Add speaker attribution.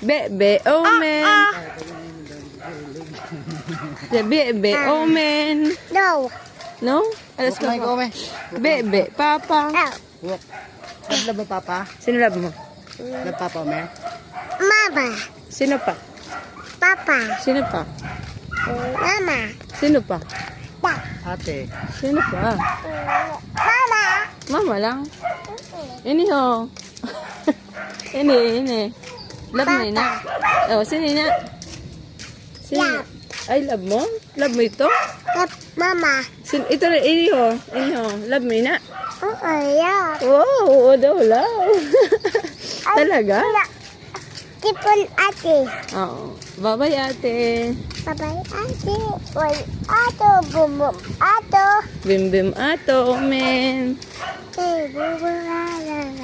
Speaker 1: Bebe, omen. Bebe, omen.
Speaker 2: No.
Speaker 1: No? Alas ka pa. Bebe, papa.
Speaker 2: No.
Speaker 3: Love mo papa?
Speaker 1: Sino love mo?
Speaker 3: Love papa mo?
Speaker 2: Mama.
Speaker 1: Sino pa?
Speaker 2: Papa.
Speaker 1: Sino pa?
Speaker 2: Mama.
Speaker 1: Sino pa?
Speaker 2: Da.
Speaker 3: Ate.
Speaker 1: Sino pa?
Speaker 2: Mama.
Speaker 1: Mama lang. Ini ho. Ini. Love mo ina. Oh, sino ina? Sino?
Speaker 2: Love.
Speaker 1: Ay, love mo? Love mo ito?
Speaker 2: Mama.
Speaker 1: Ito rin, ini ho. Ini ho. Love mo ina?
Speaker 2: Yeah.
Speaker 1: Wow, oo daw, love. Talaga?
Speaker 2: Tipon ate.
Speaker 1: Oo. Bye-bye, ate.
Speaker 2: Bye-bye ate. Oy, ato. Bumum. Ato.
Speaker 1: Bim-bim ato, men.
Speaker 2: Hey, bumum.